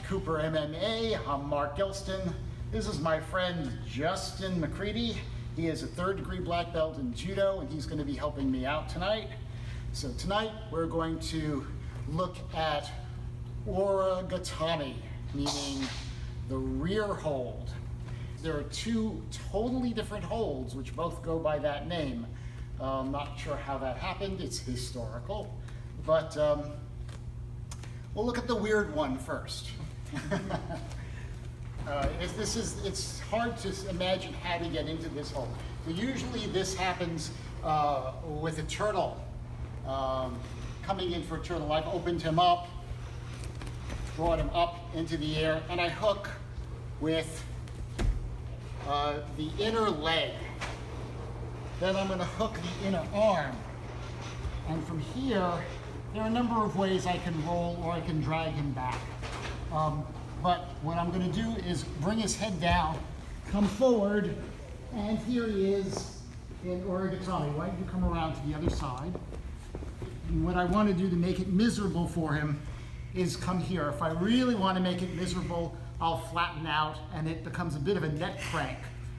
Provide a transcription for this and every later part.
Cooper MMA. I'm Mark Gilston. This is my friend Justin McCready. He is a 3rd degree black belt in judo, and he's going to be helping me out tonight. So tonight we're going to look at Ura Gatame, meaning the rear hold. There are 2 totally different holds which both go by that name. I'm not sure how that happened. It's historical, but we'll look at the weird one first. It's hard to imagine how to get into this hold. But usually this happens with a turtle coming in for a turtle. I've opened him up, brought him up into the air, and I hook with the inner leg. Then I'm going to hook the inner arm. And from here, there are a number of ways I can roll or I can drag him back. But what I'm going to do is bring his head down, come forward, and here he is in Ura Gatame. Why don't you come around to the other side? And what I want to do to make it miserable for him is come here. If I really want to make it miserable, I'll flatten out and it becomes a bit of a neck crank.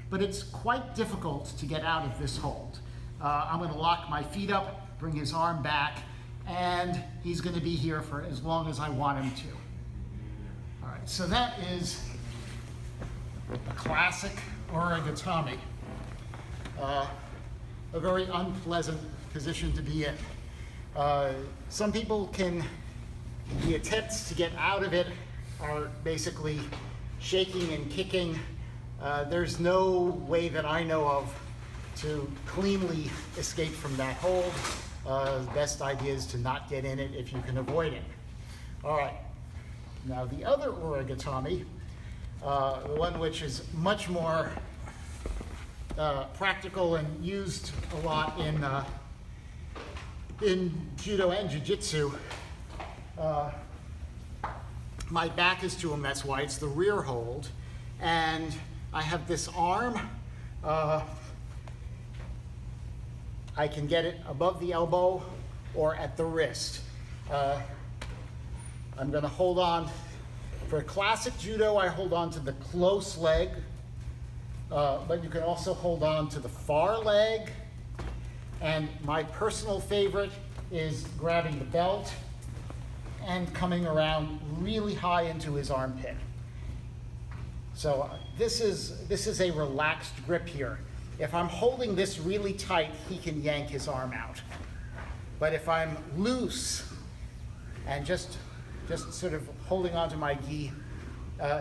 But it's quite difficult to get out of this hold. I'm going to lock my feet up, bring his arm back, and he's going to be here for as long as I want him to. All right, so that is a classic Ura Gatame. A very unpleasant position to be in. Some people the attempts to get out of it are basically shaking and kicking. There's no way that I know of to cleanly escape from that hold. The best idea is to not get in it if you can avoid it. All right, now the other Ura Gatame, the one which is much more practical and used a lot in judo and jiu-jitsu. My back is to him, that's why it's the rear hold. And I have this arm. I can get it above the elbow or at the wrist. I'm going to hold on. For classic judo, I hold on to the close leg, but you can also hold on to the far leg. And my personal favorite is grabbing the belt and coming around really high into his armpit. So this is a relaxed grip here. If I'm holding this really tight, he can yank his arm out. But if I'm loose and just sort of holding onto my gi,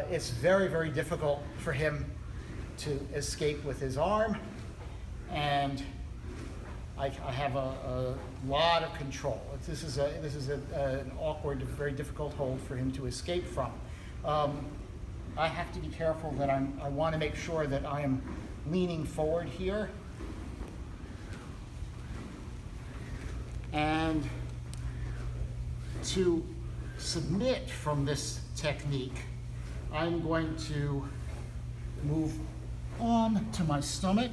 it's very, very difficult for him to escape with his arm. And I have a lot of control. This is an awkward, very difficult hold for him to escape from. I have to be careful that I want to make sure that I am leaning forward here. And to submit from this technique, I'm going to move on to my stomach.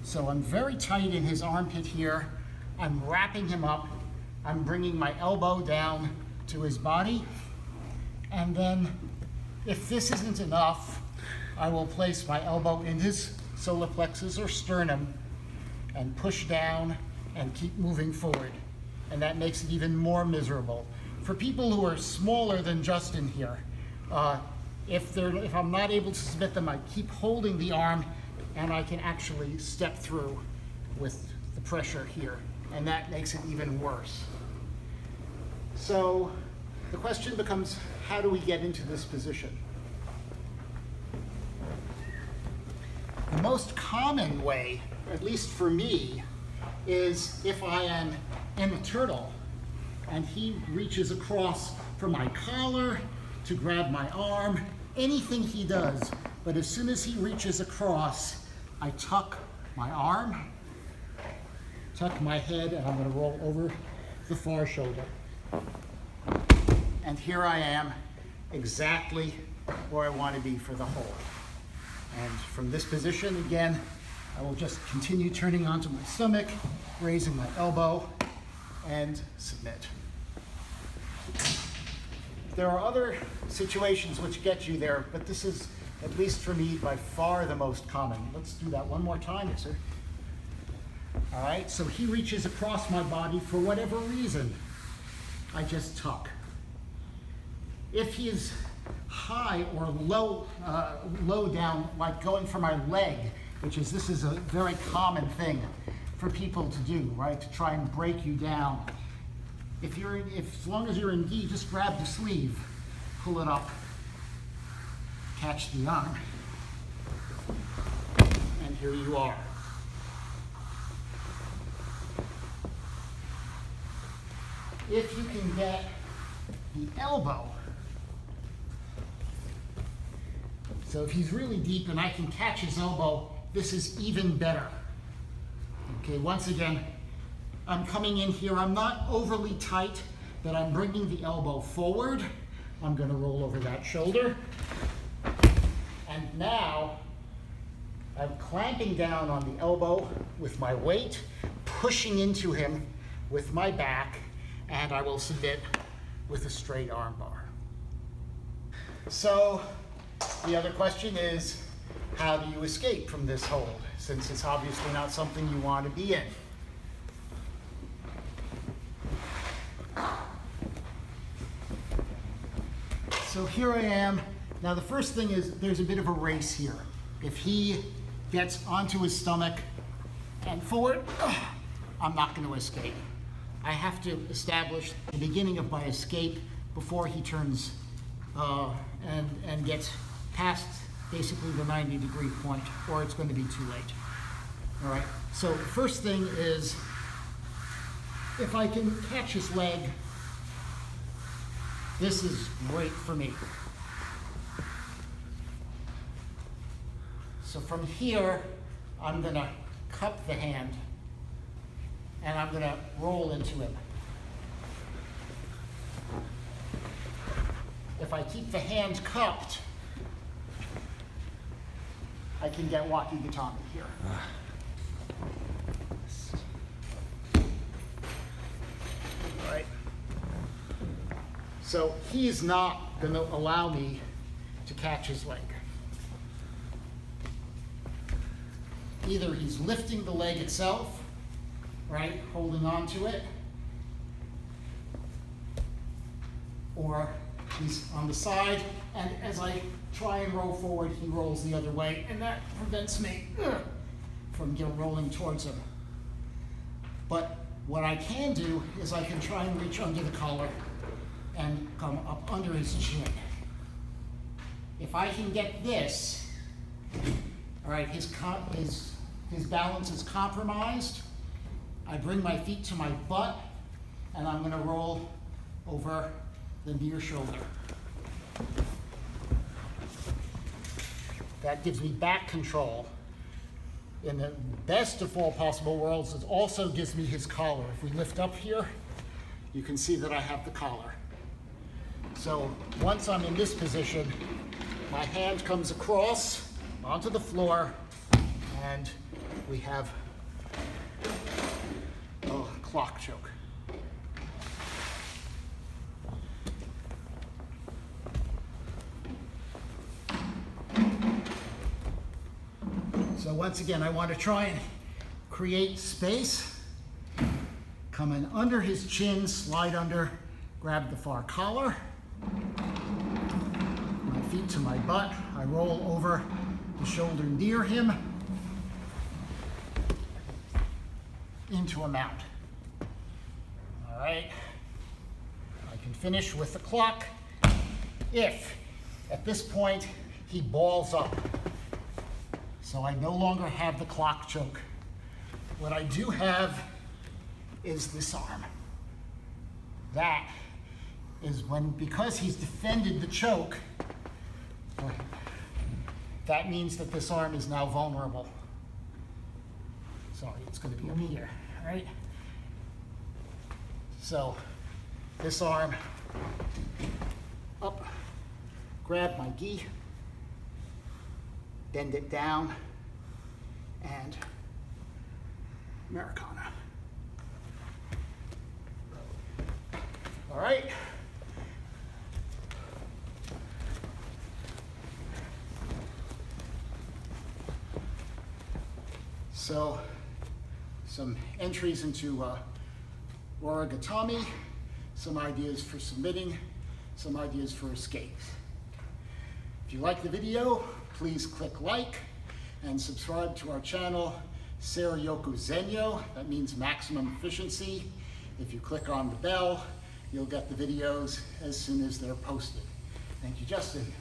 So I'm very tight in his armpit here. I'm wrapping him up. I'm bringing my elbow down to his body. And then, if this isn't enough, I will place my elbow in his solar plexus or sternum and push down and keep moving forward. And that makes it even more miserable. For people who are smaller than Justin here, if I'm not able to submit them, I keep holding the arm and I can actually step through with the pressure here. And that makes it even worse. So the question becomes, how do we get into this position? The most common way, at least for me, is if I am in the turtle and he reaches across from my collar to grab my arm, anything he does, but as soon as he reaches across, I tuck my arm, tuck my head, and I'm going to roll over the far shoulder. And here I am, exactly where I want to be for the hold. And from this position, again, I will just continue turning onto my stomach, raising my elbow, and submit. There are other situations which get you there, but this is, at least for me, by far the most common. Let's do that one more time, yes, sir. All right, so he reaches across my body for whatever reason. I just tuck. If he is high or low, low down, like going for my leg, this is a very common thing for people to do, right? To try and break you down. As long as you're in gi, just grab the sleeve, pull it up, catch the arm, and here you are. If you can get the elbow, so if he's really deep and I can catch his elbow, this is even better. Okay, once again, I'm coming in here. I'm not overly tight, but I'm bringing the elbow forward. I'm going to roll over that shoulder. And now I'm clamping down on the elbow with my weight, pushing into him with my back, and I will submit with a straight arm bar. So the other question is, how do you escape from this hold, since it's obviously not something you want to be in? So here I am. Now the first thing is there's a bit of a race here. If he gets onto his stomach and forward, I'm not going to escape. I have to establish the beginning of my escape before he turns and gets past basically the 90-degree point, or it's going to be too late. All right, so the first thing is, if I can catch his leg, this is great for me. So from here, I'm going to cup the hand, and I'm going to roll into him. If I keep the hand cupped, I can get Ura Gatame here. All right. So he's not going to allow me to catch his leg. Either he's lifting the leg itself, right, holding on to it, or he's on the side, and as I try and roll forward, he rolls the other way, and that prevents me from rolling towards him. But what I can do is I can try and reach under the collar and come up under his chin. If I can get this, all right, his balance is compromised. I bring my feet to my butt, and I'm going to roll over the near shoulder. That gives me back control. In the best of all possible worlds, it also gives me his collar. If we lift up here, you can see that I have the collar. So once I'm in this position, my hand comes across onto the floor, and we have a clock choke. So once again, I want to try and create space. Come in under his chin, slide under, grab the far collar. My feet to my butt. I roll over the shoulder near him into a mount. All right. I can finish with the clock if at this point he balls up. So I no longer have the clock choke. What I do have is this arm. That is because he's defended the choke, that means that this arm is now vulnerable. Sorry, it's going to be up here, all right? So this arm up, grab my gi, bend it down, and Americana. All right. So some entries into Ura Gatame, some ideas for submitting, some ideas for escapes. If you like the video, please click like and subscribe to our channel, Seryoku Zenyo. That means maximum efficiency. If you click on the bell, you'll get the videos as soon as they're posted. Thank you, Justin.